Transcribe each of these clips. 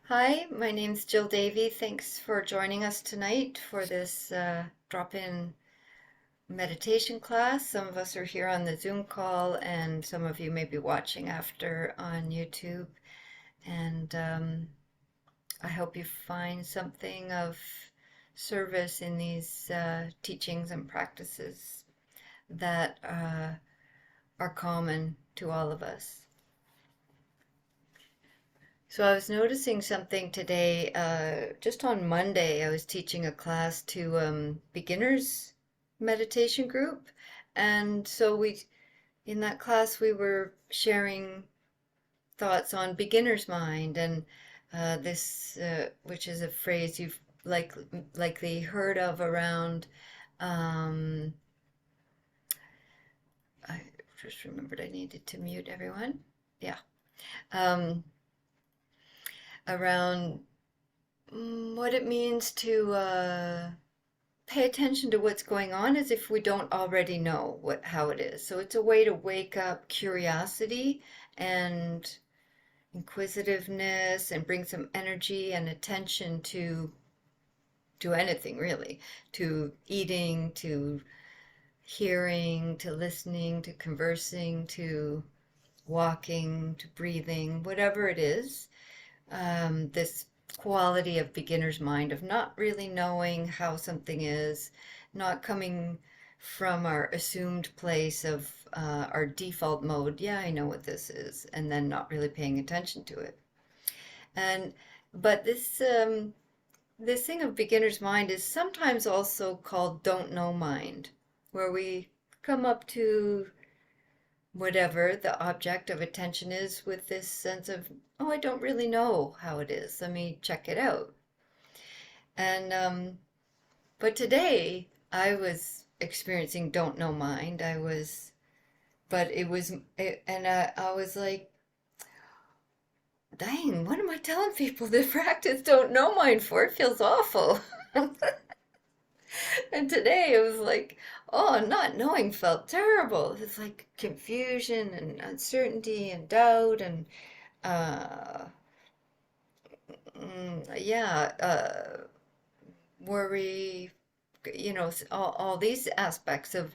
Hi, my name's Jill Davey. Thanks for joining us tonight for this drop-in meditation class. Some of us are here on the Zoom call, and some of you may be watching after on YouTube. And I hope you find something of service in these teachings and practices that are common to all of us. So I was noticing something today. Just on Monday, I was teaching a class to beginners meditation group, and so in that class, we were sharing thoughts on beginner's mind and which is a phrase you've likely heard of around. Um, I just remembered I needed to mute everyone. Yeah. Um, Around what it means to pay attention to what's going on as if we don't already know how it is. So it's a way to wake up curiosity and inquisitiveness and bring some energy and attention to anything really, to eating, to hearing, to listening, to conversing, to walking, to breathing, whatever it is. This quality of beginner's mind of not really knowing how something is, not coming from our assumed place of our default mode. Yeah, I know what this is, and then not really paying attention to it. And but this thing of beginner's mind is sometimes also called don't know mind, where we come up to whatever the object of attention is with this sense of, oh, I don't really know how it is. Let me check it out. And but today I was experiencing don't know mind. But it was, and I was like, dang, what am I telling people to practice don't know mind for? It feels awful. And today it was like, oh, not knowing felt terrible. It was like confusion and uncertainty and doubt and uh, yeah, worry, all these aspects of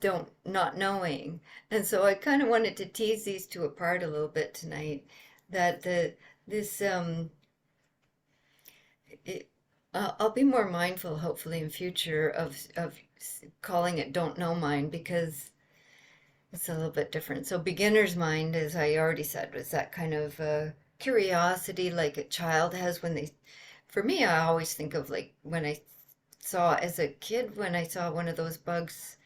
don't not knowing. And so I kind of wanted to tease these two apart a little bit tonight. That the this it, I'll be more mindful, hopefully, in future of calling it "don't know mind" because it's a little bit different. So beginner's mind, as I already said, was that kind of curiosity like a child has when they. For me, I always think of like when I saw as a kid when I saw one of those bugs,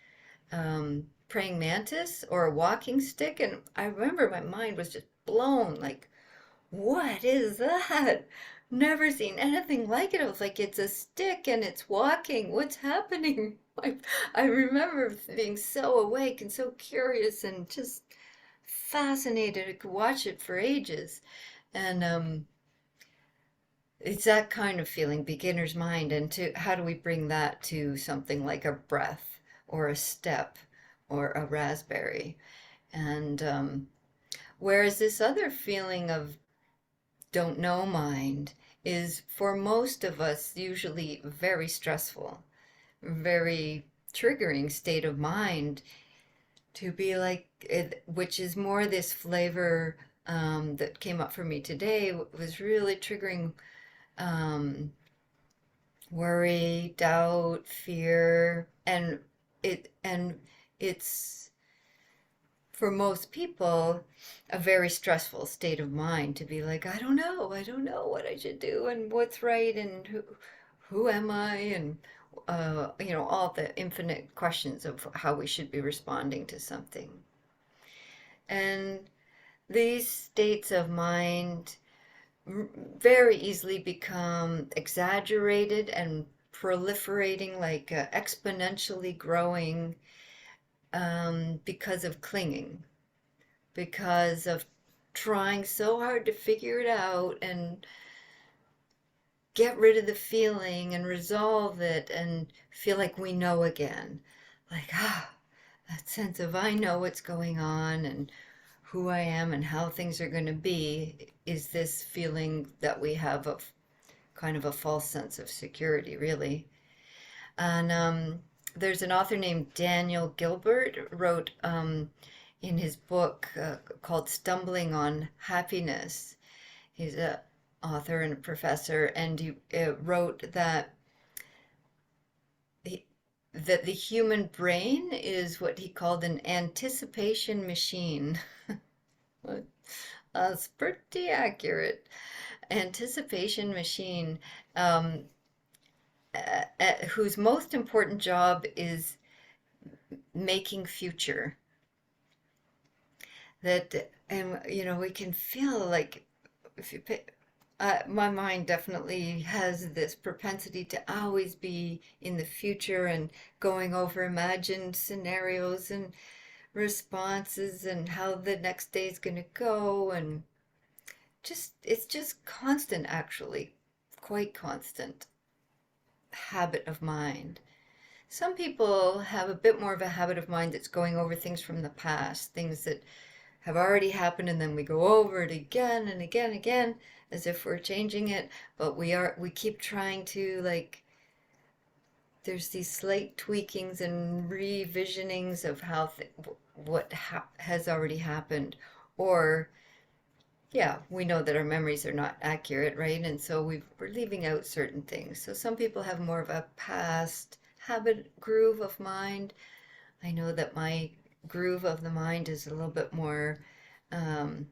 praying mantis or a walking stick, and I remember my mind was just blown. Like, what is that? Never seen anything like it. I was like, it's a stick and it's walking. What's happening? I remember being so awake and so curious and just fascinated. I could watch it for ages. And it's that kind of feeling, beginner's mind. And to how do we bring that to something like a breath or a step or a raspberry? And whereas this other feeling of don't know mind is for most of us usually very stressful, very triggering state of mind to be like it, which is more this flavor that came up for me today was really triggering um, worry, doubt, fear, and it's for most people a very stressful state of mind to be like, I don't know what I should do and what's right and who am I and all the infinite questions of how we should be responding to something. And these states of mind very easily become exaggerated and proliferating, like exponentially growing because of clinging, because of trying so hard to figure it out and get rid of the feeling and resolve it and feel like we know again. Like, that sense of I know what's going on and who I am and how things are going to be is this feeling that we have of kind of a false sense of security, really. And there's an author named Daniel Gilbert wrote in his book called Stumbling on Happiness. He's a author and a professor, and he wrote that he, that the human brain is what he called an anticipation machine. That's pretty accurate. Anticipation machine, um, whose most important job is making future. That, and we can feel like if you pay, my mind definitely has this propensity to always be in the future and going over imagined scenarios and responses and how the next day is going to go, and it's just constant, actually, quite constant habit of mind. Some people have a bit more of a habit of mind that's going over things from the past, things that have already happened, and then we go over it again and again and again as if we're changing it, but we keep trying to, like, there's these slight tweakings and revisionings of how what has already happened. Or yeah, we know that our memories are not accurate, right? And so we're leaving out certain things. So some people have more of a past habit groove of mind. I know that my groove of the mind is a little bit more, um,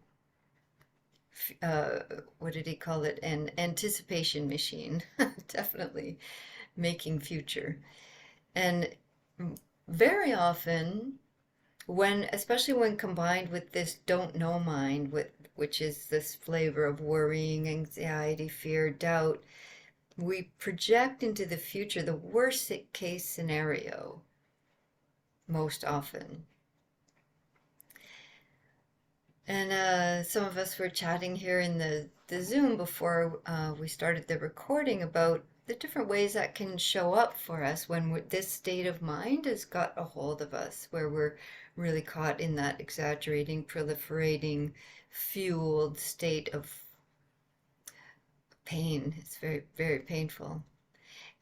uh, what did he call it? An anticipation machine. Definitely making future. And very often, especially when combined with this don't know mind, which is this flavor of worrying, anxiety, fear, doubt, we project into the future the worst case scenario most often. And some of us were chatting here in the Zoom before we started the recording about the different ways that can show up for us when this state of mind has got a hold of us, where we're really caught in that exaggerating, proliferating, fueled state of pain. It's very, very painful.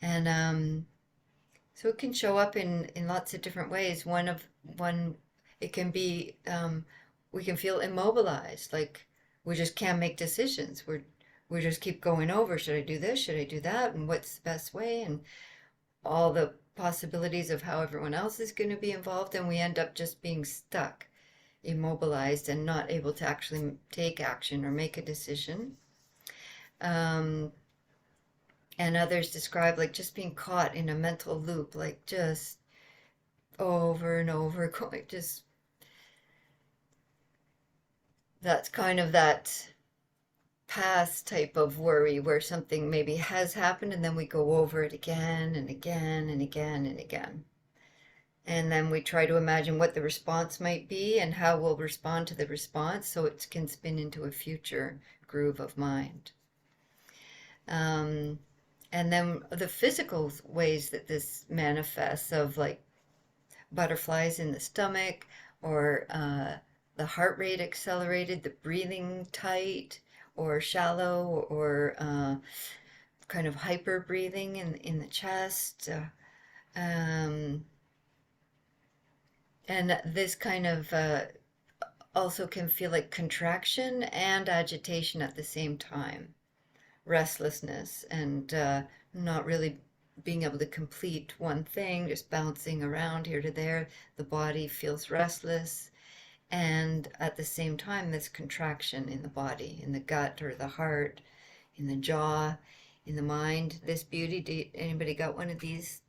And so it can show up in lots of different ways. One, it can be, we can feel immobilized, like we just can't make decisions. We just keep going over, should I do this? Should I do that? And what's the best way? And all the possibilities of how everyone else is going to be involved. And we end up just being stuck, immobilized, and not able to actually take action or make a decision. Um, and others describe like just being caught in a mental loop, like just over and over, going, just that's kind of that past type of worry where something maybe has happened and then we go over it again and again and again and again. And then we try to imagine what the response might be and how we'll respond to the response so it can spin into a future groove of mind. And then the physical ways that this manifests, of like butterflies in the stomach, or the heart rate accelerated, the breathing tight or shallow, or kind of hyper breathing in the chest. Um, and this kind of also can feel like contraction and agitation at the same time, restlessness, and not really being able to complete one thing, just bouncing around here to there. The body feels restless, and at the same time, this contraction in the body, in the gut or the heart, in the jaw, in the mind. This beauty, anybody got one of these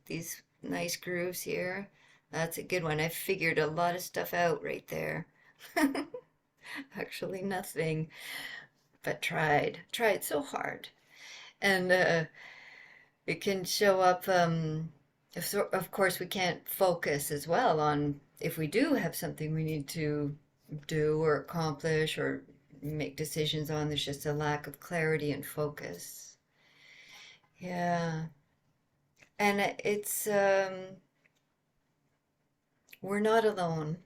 nice grooves here? That's a good one. I figured a lot of stuff out right there. Actually, nothing, but tried so hard. And it can show up, of course, we can't focus as well on if we do have something we need to do or accomplish or make decisions on. There's just a lack of clarity and focus. Yeah. And it's, we're not alone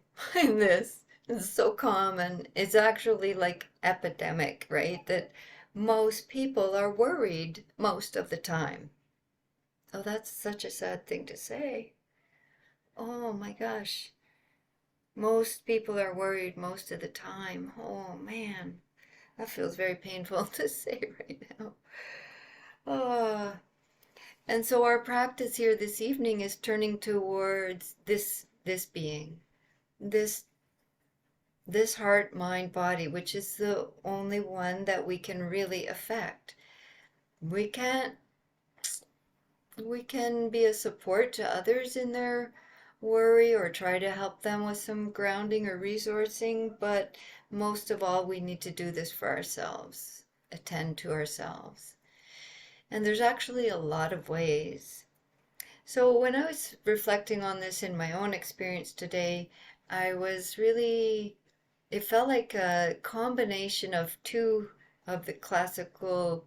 in this. It's so common. It's actually like epidemic, right? That most people are worried most of the time. Oh, that's such a sad thing to say. Oh my gosh. Most people are worried most of the time. Oh man, that feels very painful to say right now. Oh, and so our practice here this evening is turning towards this being, this this heart, mind, body, which is the only one that we can really affect. We can't we can be a support to others in their worry or try to help them with some grounding or resourcing, but most of all, we need to do this for ourselves, attend to ourselves. And there's actually a lot of ways. So when I was reflecting on this in my own experience today, I was really, it felt like a combination of two of the classical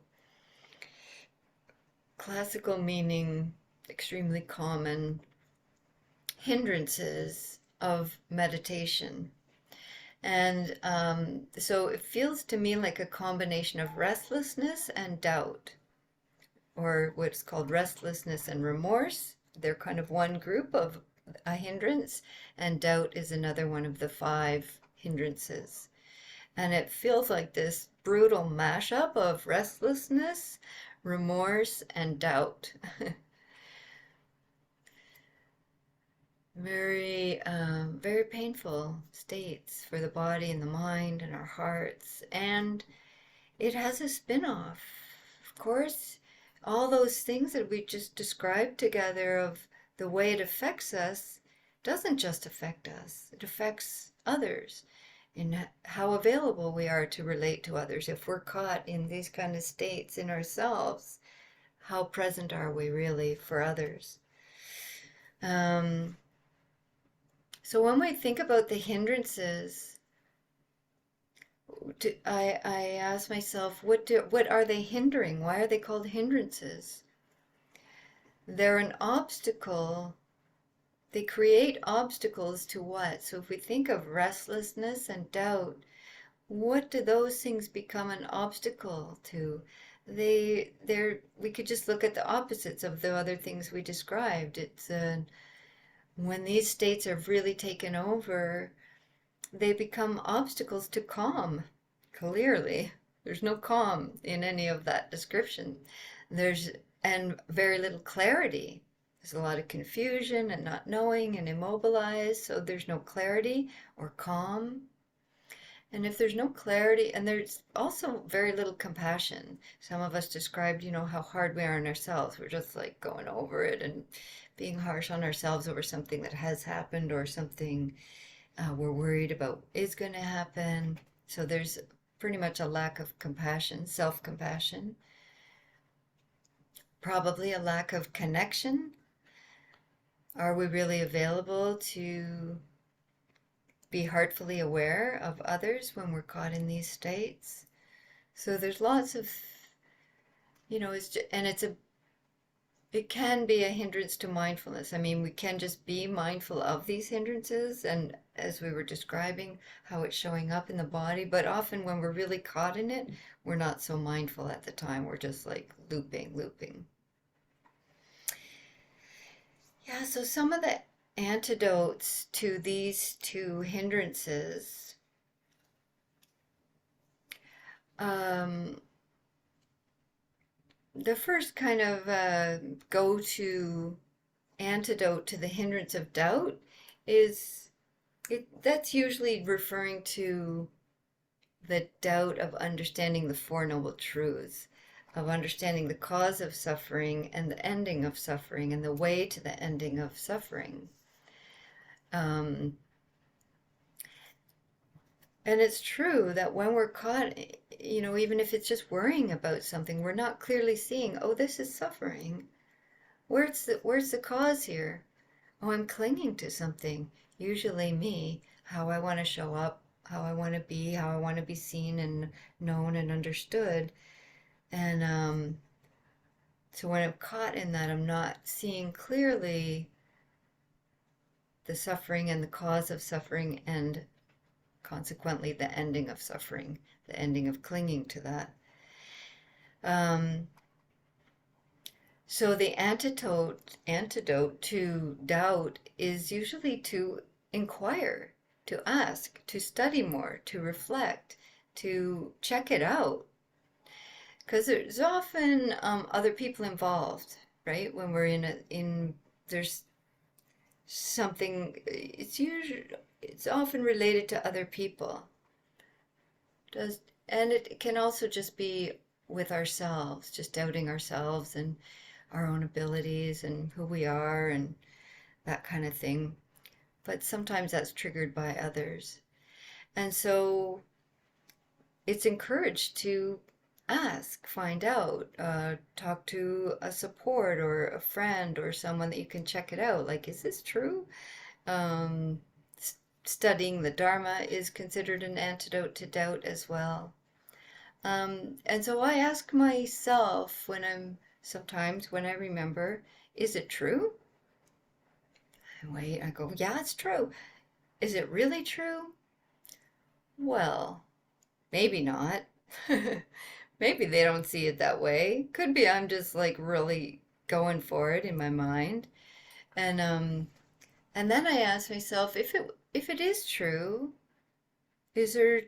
meaning, extremely common hindrances of meditation. And so it feels to me like a combination of restlessness and doubt, or what's called restlessness and remorse. They're kind of one group of a hindrance, and doubt is another one of the five hindrances. And it feels like this brutal mashup of restlessness, remorse, and doubt. Very painful states for the body and the mind and our hearts. And it has a spin-off. Of course, all those things that we just described together of the way it affects us doesn't just affect us, it affects others in how available we are to relate to others. If we're caught in these kind of states in ourselves, how present are we really for others? Um, so when we think about the hindrances, I ask myself, what are they hindering? Why are they called hindrances? They're an obstacle. They create obstacles to what? So if we think of restlessness and doubt, what do those things become an obstacle to? We could just look at the opposites of the other things we described. It's when these states have really taken over, they become obstacles to calm. Clearly, there's no calm in any of that description. There's and very little clarity. There's a lot of confusion and not knowing and immobilized, so there's no clarity or calm. And if there's no clarity, and there's also very little compassion. Some of us described, how hard we are on ourselves. We're just like going over it and being harsh on ourselves over something that has happened or something we're worried about is going to happen. So there's pretty much a lack of compassion, self-compassion, probably a lack of connection. Are we really available to be heartfully aware of others when we're caught in these states? So there's lots of, it can be a hindrance to mindfulness. I mean, we can just be mindful of these hindrances, and as we were describing, how it's showing up in the body. But often when we're really caught in it, we're not so mindful at the time. We're just like looping. Yeah, so some of the antidotes to these two hindrances, um, the first kind of go-to antidote to the hindrance of doubt is that's usually referring to the doubt of understanding the Four Noble Truths, of understanding the cause of suffering and the ending of suffering and the way to the ending of suffering. And it's true that when we're caught, even if it's just worrying about something, we're not clearly seeing, oh, this is suffering. Where's the cause here? Oh, I'm clinging to something, usually me, how I want to show up, how I want to be, how I want to be seen and known and understood. And so when I'm caught in that, I'm not seeing clearly the suffering and the cause of suffering and consequently the ending of suffering, the ending of clinging to that. Um, so the antidote to doubt is usually to inquire, to ask, to study more, to reflect, to check it out. Because there's often other people involved, right? When we're there's something, it's often related to other people. Does, and it can also just be with ourselves, just doubting ourselves and our own abilities and who we are and that kind of thing. But sometimes that's triggered by others. And so it's encouraged to ask, find out, talk to a support or a friend or someone that you can check it out. Like, is this true? Um, Studying the Dharma is considered an antidote to doubt as well. And so I ask myself sometimes when I remember, is it true? And wait, I go, yeah, it's true. Is it really true? Well, maybe not. Maybe they don't see it that way. Could be I'm just like really going for it in my mind. And then I ask myself, if it is true, is there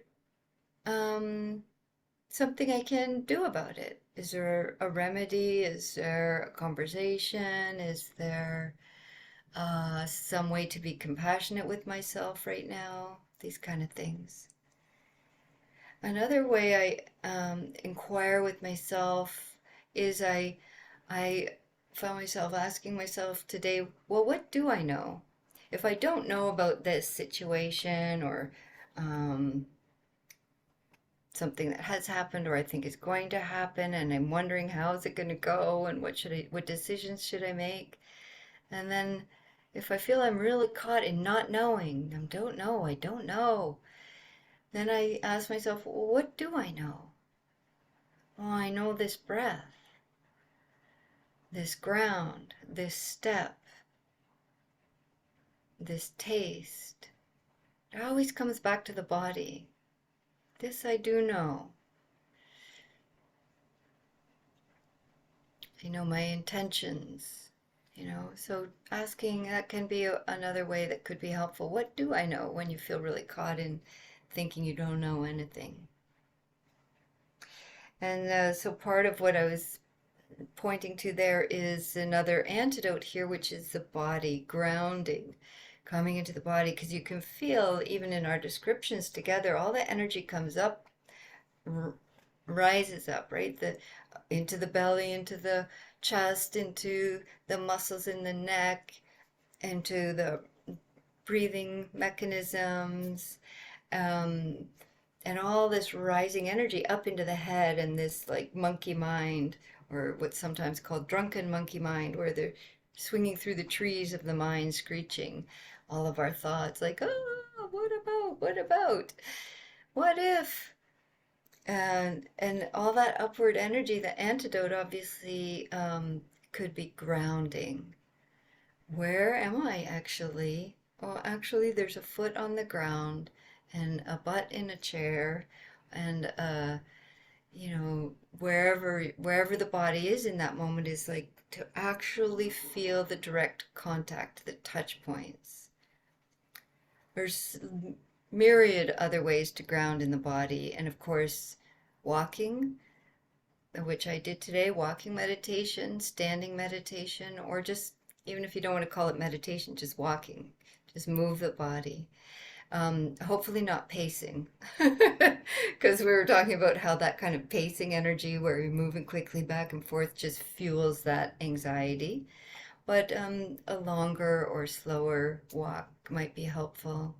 um something I can do about it? Is there a remedy? Is there a conversation? Is there some way to be compassionate with myself right now? These kind of things. Another way I inquire with myself is I found myself asking myself today, well, what do I know? If I don't know about this situation or um, something that has happened or I think is going to happen, and I'm wondering how is it going to go and what decisions should I make? And then if I feel I'm really caught in not knowing, I don't know, then I ask myself, well, what do I know? Well, I know this breath, this ground, this step, this taste. It always comes back to the body. This I do know. I know my intentions, so asking that can be another way that could be helpful. What do I know when you feel really caught in thinking you don't know anything? And so part of what I was pointing to there is another antidote here, which is the body grounding, coming into the body, because you can feel even in our descriptions together, all the energy comes up, rises up, right? Into the belly, into the chest, into the muscles in the neck, into the breathing mechanisms, um, and all this rising energy up into the head and this like monkey mind, or what's sometimes called drunken monkey mind, where they're swinging through the trees of the mind, screeching all of our thoughts like, oh, what about, what if? And all that upward energy, the antidote obviously could be grounding. Where am I actually? Oh, actually, there's a foot on the ground and a butt in a chair, and wherever the body is in that moment is like to actually feel the direct contact, the touch points. There's myriad other ways to ground in the body, and of course, walking, which I did today, walking meditation, standing meditation, or just even if you don't want to call it meditation, just walking, just move the body. Hopefully not pacing, because we were talking about how that kind of pacing energy where you're moving quickly back and forth just fuels that anxiety. But a longer or slower walk might be helpful.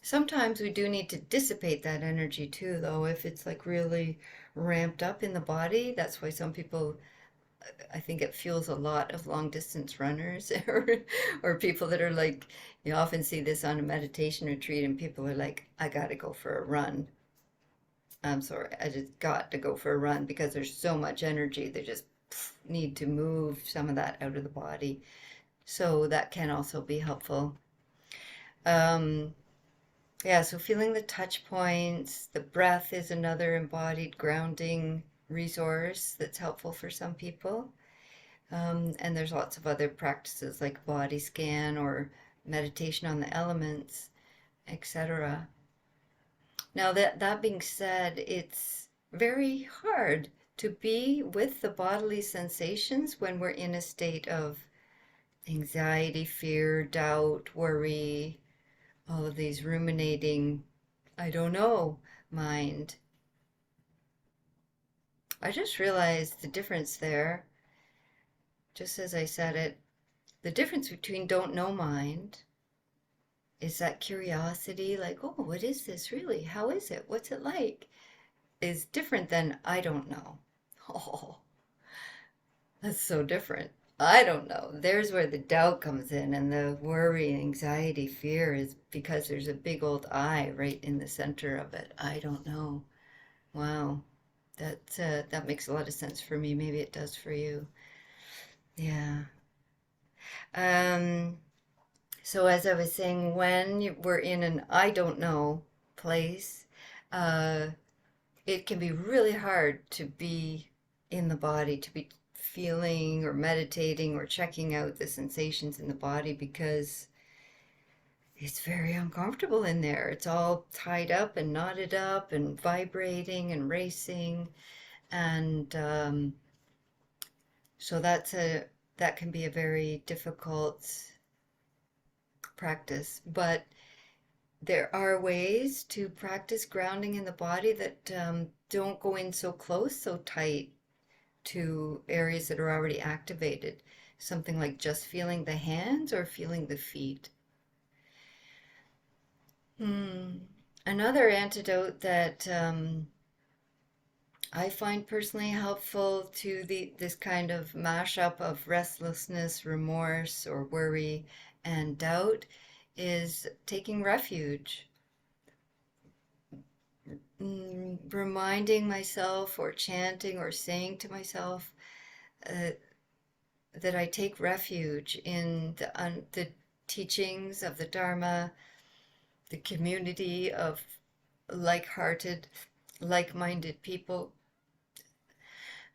Sometimes we do need to dissipate that energy too, though, if it's like really ramped up in the body. That's why some people, I think it fuels a lot of long distance runners or people that are like, you often see this on a meditation retreat and people are like, I got to go for a run. I'm sorry, I just got to go for a run because there's so much energy. They just need to move some of that out of the body. So that can also be helpful. Um, Yeah, so feeling the touch points, the breath is another embodied grounding resource that's helpful for some people. And there's lots of other practices like body scan or meditation on the elements, etc. Now that being said, it's very hard to be with the bodily sensations when we're in a state of anxiety, fear, doubt, worry, all of these ruminating, I don't know, mind. I just realized the difference there, just as I said it. The difference between don't know mind is that curiosity, like, oh, what is this really? How is it? What's it like? Is different than I don't know. Oh, that's so different. I don't know. There's where the doubt comes in, and the worry, anxiety, fear is because there's a big old I right in the center of it. I don't know. Wow. That makes a lot of sense for me. Maybe it does for you. Yeah. Um, so as I was saying, when we're in an I don't know place, uh, it can be really hard to be in the body, to be feeling or meditating or checking out the sensations in the body because it's very uncomfortable in there. It's all tied up and knotted up and vibrating and racing. And so that can be a very difficult practice. But there are ways to practice grounding in the body that don't go in so close, so tight to areas that are already activated. Something like just feeling the hands or feeling the feet. Hmm. Another antidote that I find personally helpful to this kind of mashup of restlessness, remorse, or worry and doubt is taking refuge. Reminding myself or chanting or saying to myself uh, that I take refuge in the teachings of the Dharma, the community of like-hearted, like-minded people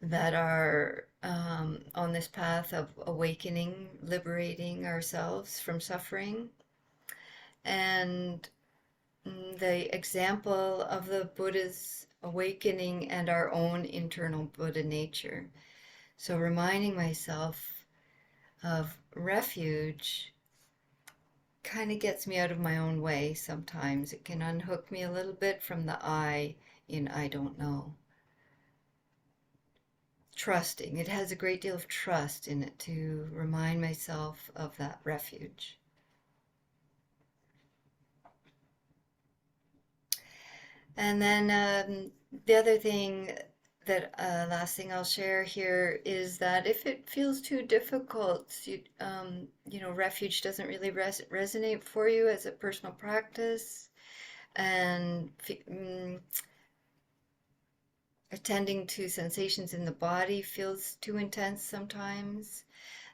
that are on this path of awakening, liberating ourselves from suffering. And the example of the Buddha's awakening and our own internal Buddha nature. So reminding myself of refuge kind of gets me out of my own way sometimes. It can unhook me a little bit from the I in I don't know. Trusting. It has a great deal of trust in it to remind myself of that refuge. And then the other thing that last thing I'll share here is that if it feels too difficult, refuge doesn't really resonate for you as a personal practice, and attending to sensations in the body feels too intense sometimes,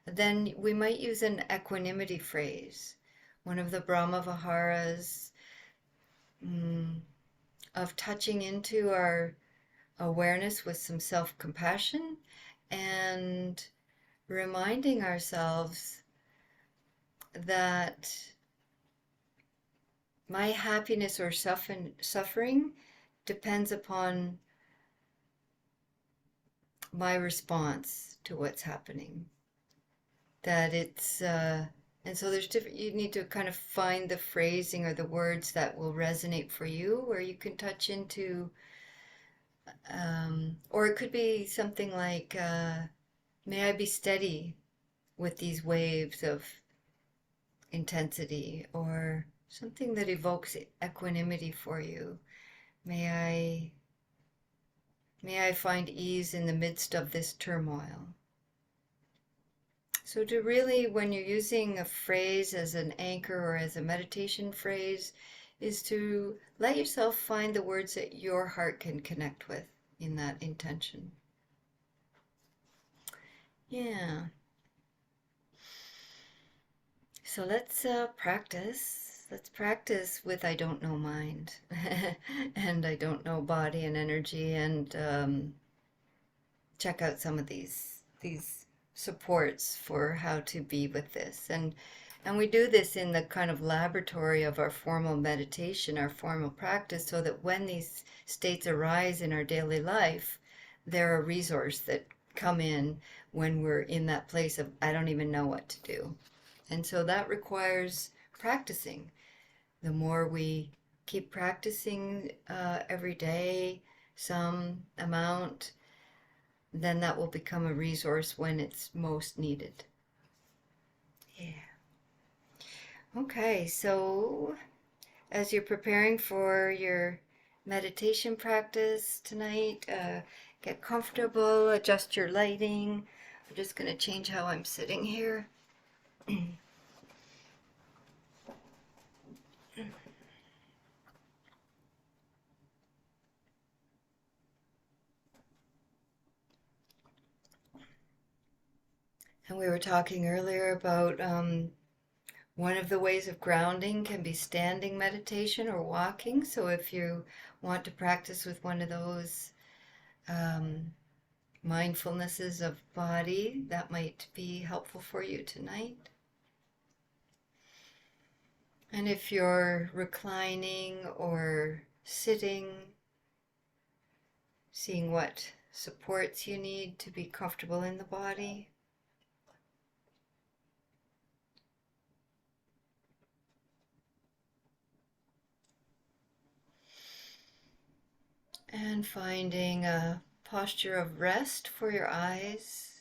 then we might use an equanimity phrase, one of the Brahma Viharas, of touching into our awareness with some self-compassion and reminding ourselves that my happiness or suffering depends upon my response to what's happening. That it's, and so there's different, you need to kind of find the phrasing or the words that will resonate for you, where you can touch into, or it could be something like, may I be steady with these waves of intensity, or something that evokes equanimity for you. May I find ease in the midst of this turmoil. So to really, when you're using a phrase as an anchor or as a meditation phrase, is to let yourself find the words that your heart can connect with in that intention. Yeah. So let's practice. Let's practice with I don't know mind and I don't know body and energy, and check out some of these supports for how to be with this. And we do this in the kind of laboratory of our formal meditation, our formal practice, so that when these states arise in our daily life, they're a resource that come in when we're in that place of I don't even know what to do. And so that requires practicing. The more we keep practicing every day, some amount, then that will become a resource when it's most needed. Yeah. Okay, so as you're preparing for your meditation practice tonight, get comfortable, adjust your lighting. I'm just going to change how I'm sitting here. And we were talking earlier about one of the ways of grounding can be standing meditation or walking. So if you want to practice with one of those um, mindfulnesses of body, that might be helpful for you tonight. And if you're reclining or sitting, seeing what supports you need to be comfortable in the body. And finding a posture of rest for your eyes.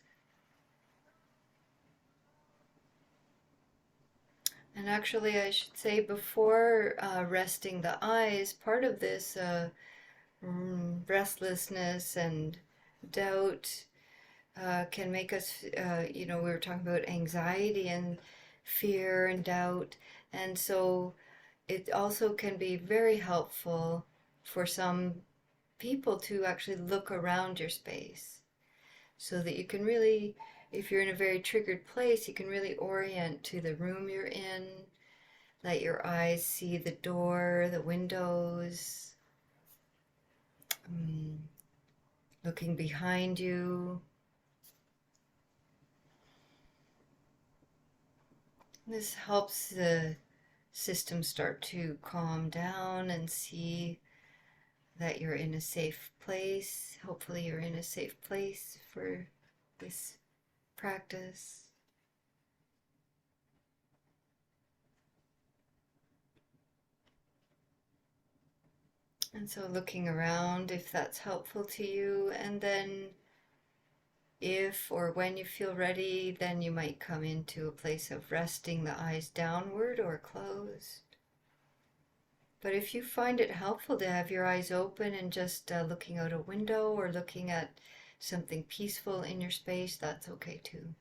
And actually, I should say before resting the eyes, part of this restlessness and doubt can make us, we were talking about anxiety and fear and doubt. And so it also can be very helpful for some people to actually look around your space so that you can really, if you're in a very triggered place, you can really orient to the room you're in. Let your eyes see the door, the windows, looking behind you. This helps the system start to calm down and see that you're in a safe place. Hopefully you're in a safe place for this practice. And so looking around if that's helpful to you, and then if or when you feel ready, then you might come into a place of resting the eyes downward or closed. But if you find it helpful to have your eyes open and just looking out a window or looking at something peaceful in your space, that's okay too.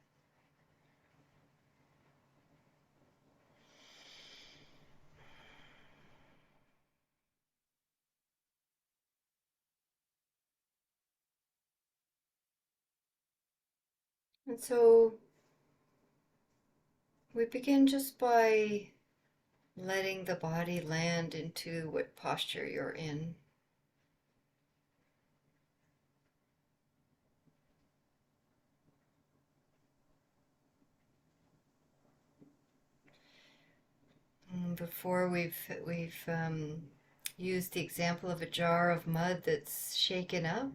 And so we begin just by letting the body land into what posture you're in. Before we've used the example of a jar of mud that's shaken up,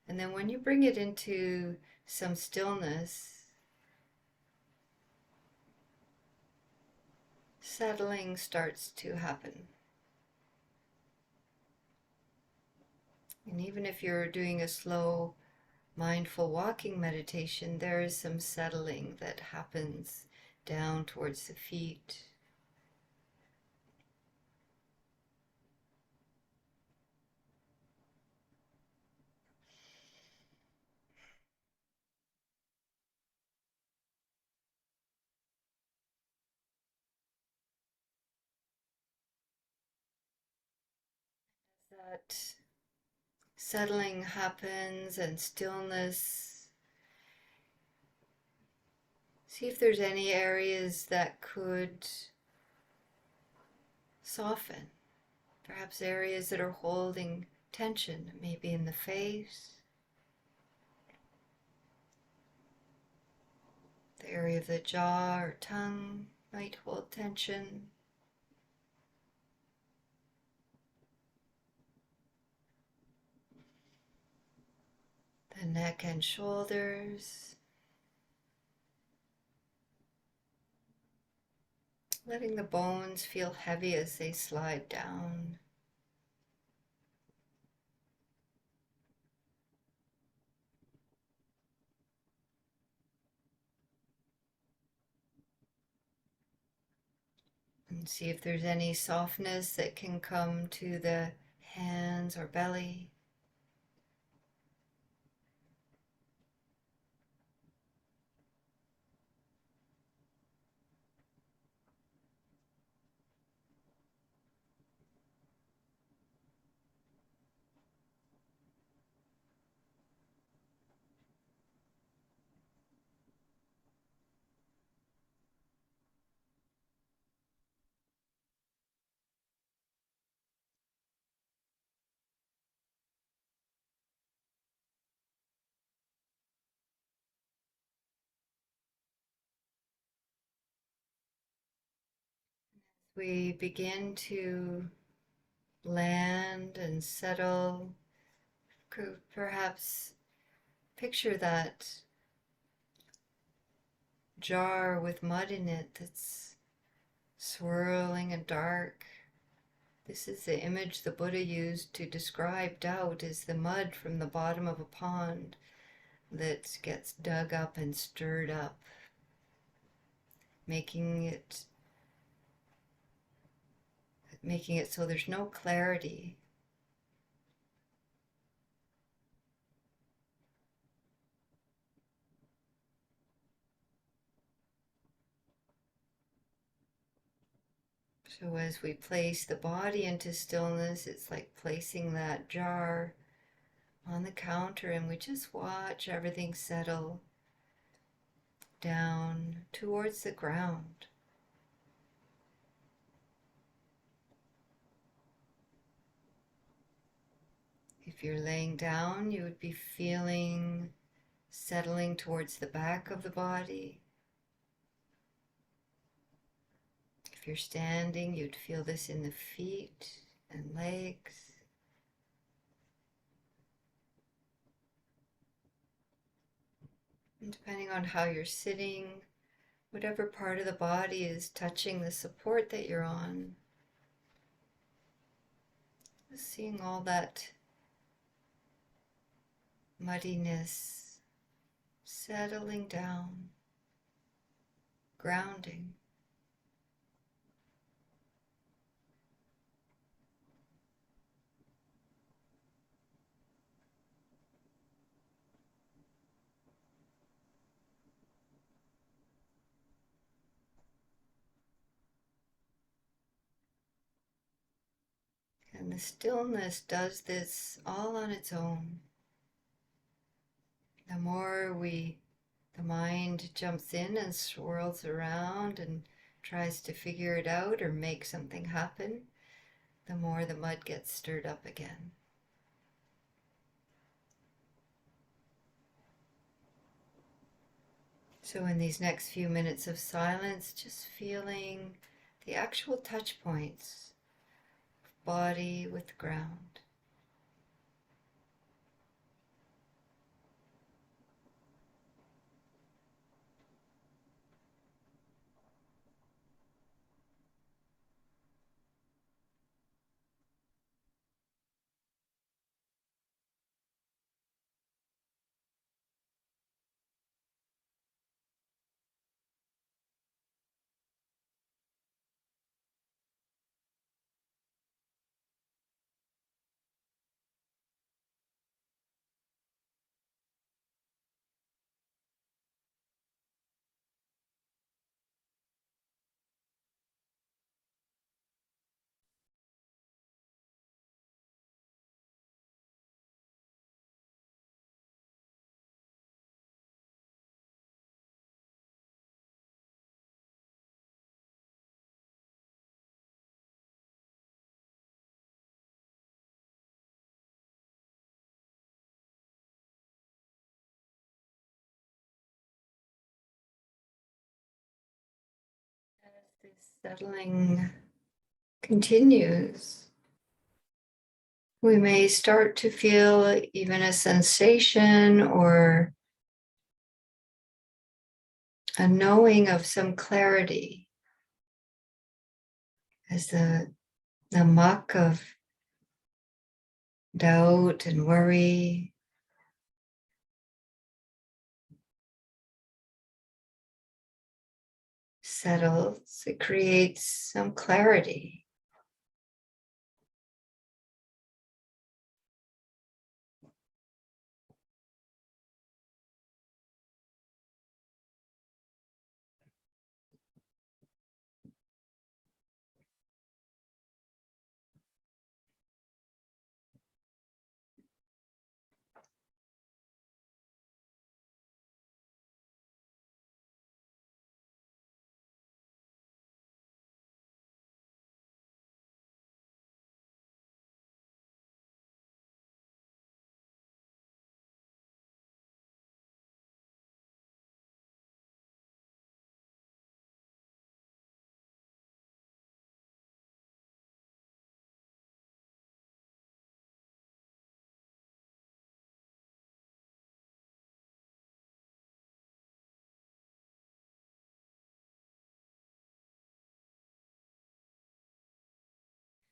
and then when you bring it into some stillness, settling starts to happen. And even if you're doing a slow, mindful walking meditation, there is some settling that happens down towards the feet. That settling happens and stillness. See if there's any areas that could soften. Perhaps areas that are holding tension, maybe in the face, the area of the jaw or tongue might hold tension. The neck and shoulders. Letting the bones feel heavy as they slide down. And see if there's any softness that can come to the hands or belly. We begin to land and settle. Could perhaps picture that jar with mud in it that's swirling and dark. This is the image the Buddha used to describe doubt, is the mud from the bottom of a pond that gets dug up and stirred up, making it so there's no clarity. So as we place the body into stillness, it's like placing that jar on the counter, and we just watch everything settle down towards the ground. If you're laying down, you would be feeling settling towards the back of the body. If you're standing, you'd feel this in the feet and legs. And depending on how you're sitting, whatever part of the body is touching the support that you're on, just seeing all that muddiness settling down, grounding. And the stillness does this all on its own. The more the mind jumps in and swirls around and tries to figure it out or make something happen, the more the mud gets stirred up again. So in these next few minutes of silence, just feeling the actual touch points of body with ground. Settling continues. We may start to feel even a sensation or a knowing of some clarity as the muck of doubt and worry settles. It creates some clarity.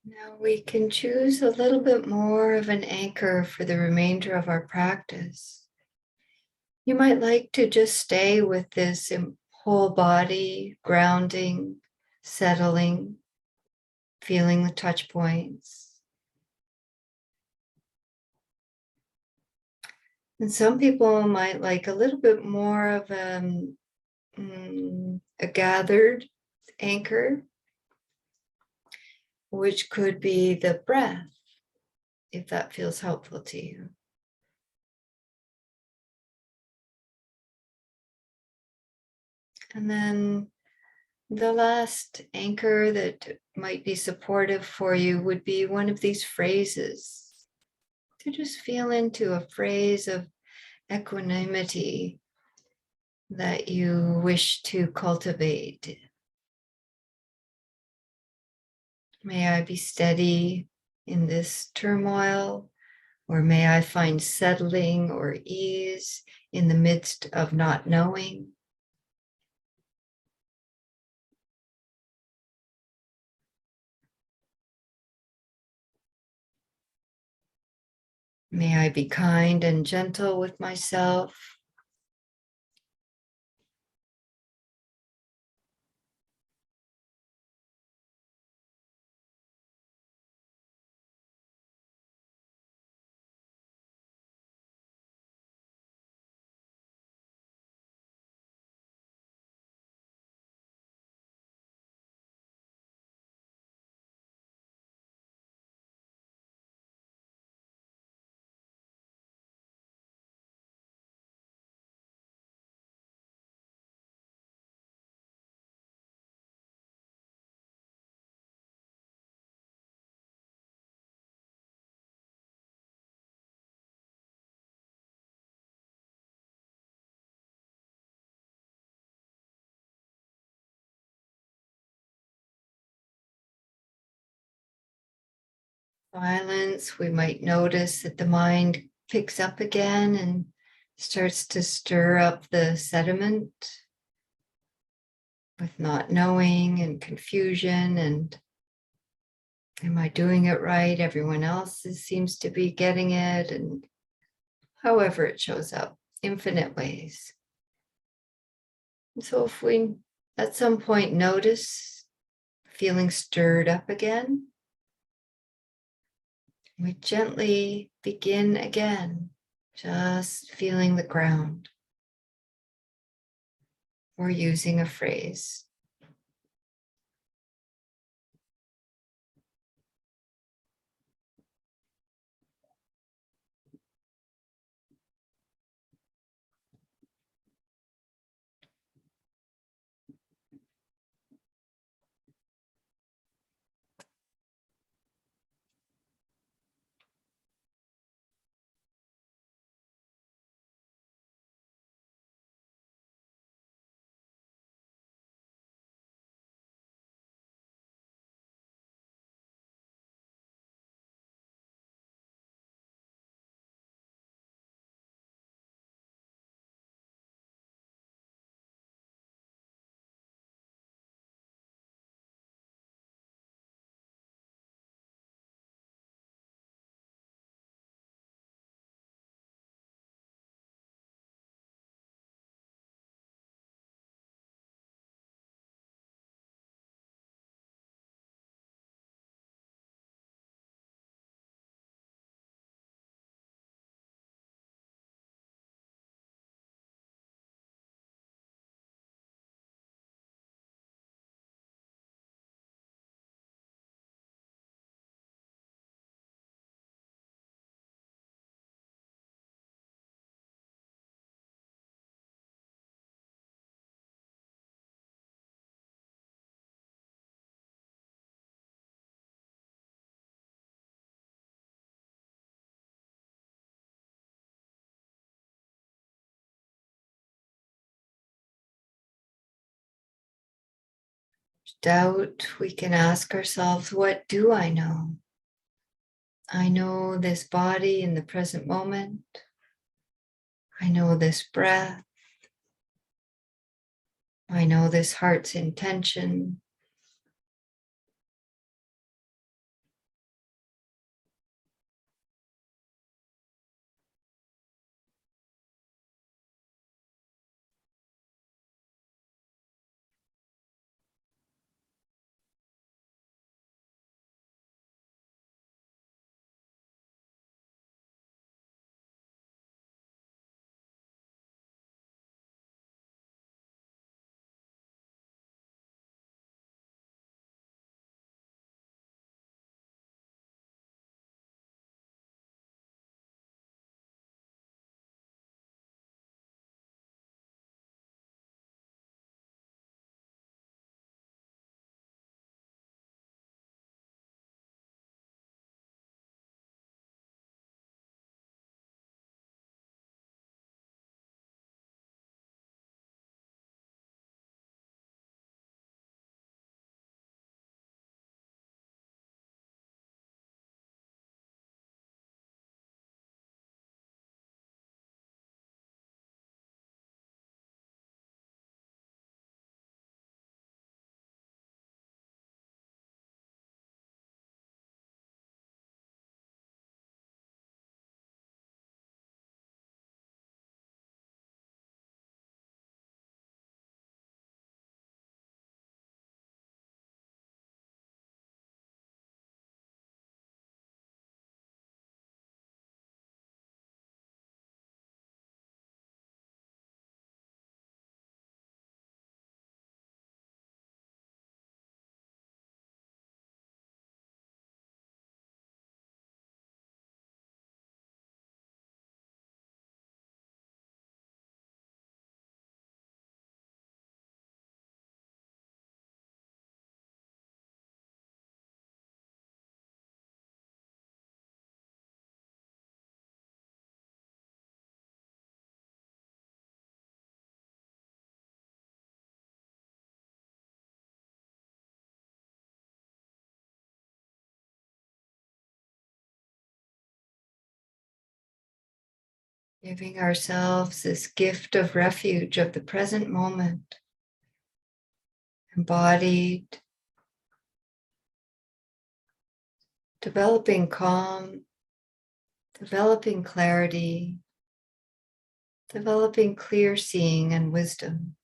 Now we can choose a little bit more of an anchor for the remainder of our practice. You might like to just stay with this whole body, grounding, settling, feeling the touch points. And some people might like a little bit more of a gathered anchor, which could be the breath, if that feels helpful to you. And then the last anchor that might be supportive for you would be one of these phrases. To just feel into a phrase of equanimity that you wish to cultivate. May I be steady in this turmoil, or may I find settling or ease in the midst of not knowing. May I be kind and gentle with myself. Silence, we might notice that the mind picks up again and starts to stir up the sediment with not knowing and confusion and am I doing it right? Everyone else seems to be getting it, and however it shows up, infinite ways. And so if we at some point notice feeling stirred up again, we gently begin again, just feeling the ground or using a phrase. doubt, we can ask ourselves, what do I know? I know this body in the present moment. I know this breath. I know this heart's intention. Giving ourselves this gift of refuge of the present moment, embodied, developing calm, developing clarity, developing clear seeing and wisdom.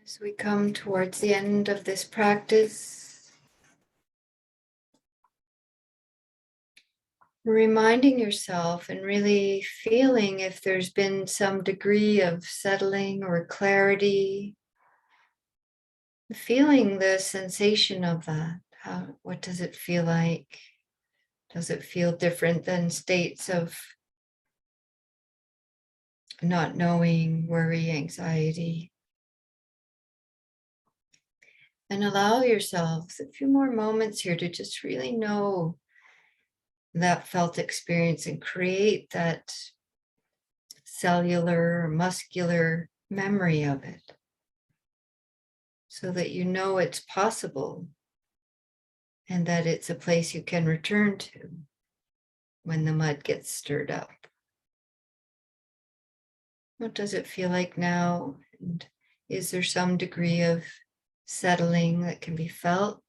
As we come towards the end of this practice, reminding yourself and really feeling if there's been some degree of settling or clarity, feeling the sensation of that. What does it feel like? Does it feel different than states of not knowing, worry, anxiety? And allow yourselves a few more moments here to just really know that felt experience and create that cellular or muscular memory of it so that you know it's possible and that it's a place you can return to when the mud gets stirred up. What does it feel like now? And is there some degree of settling that can be felt?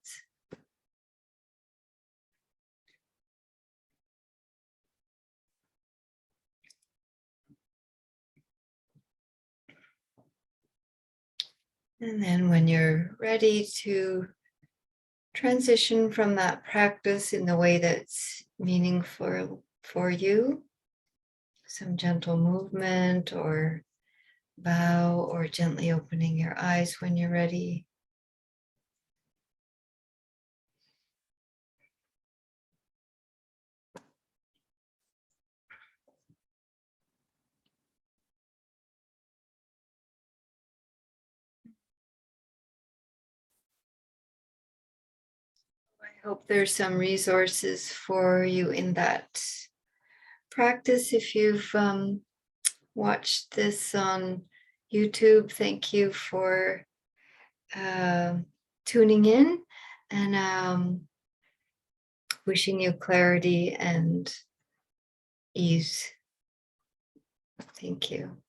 And then when you're ready to transition from that practice in the way that's meaningful for you, some gentle movement or bow or gently opening your eyes when you're ready. I hope there's some resources for you in that practice. If you've watched this on YouTube, thank you for uh, tuning in, and wishing you clarity and ease. Thank you.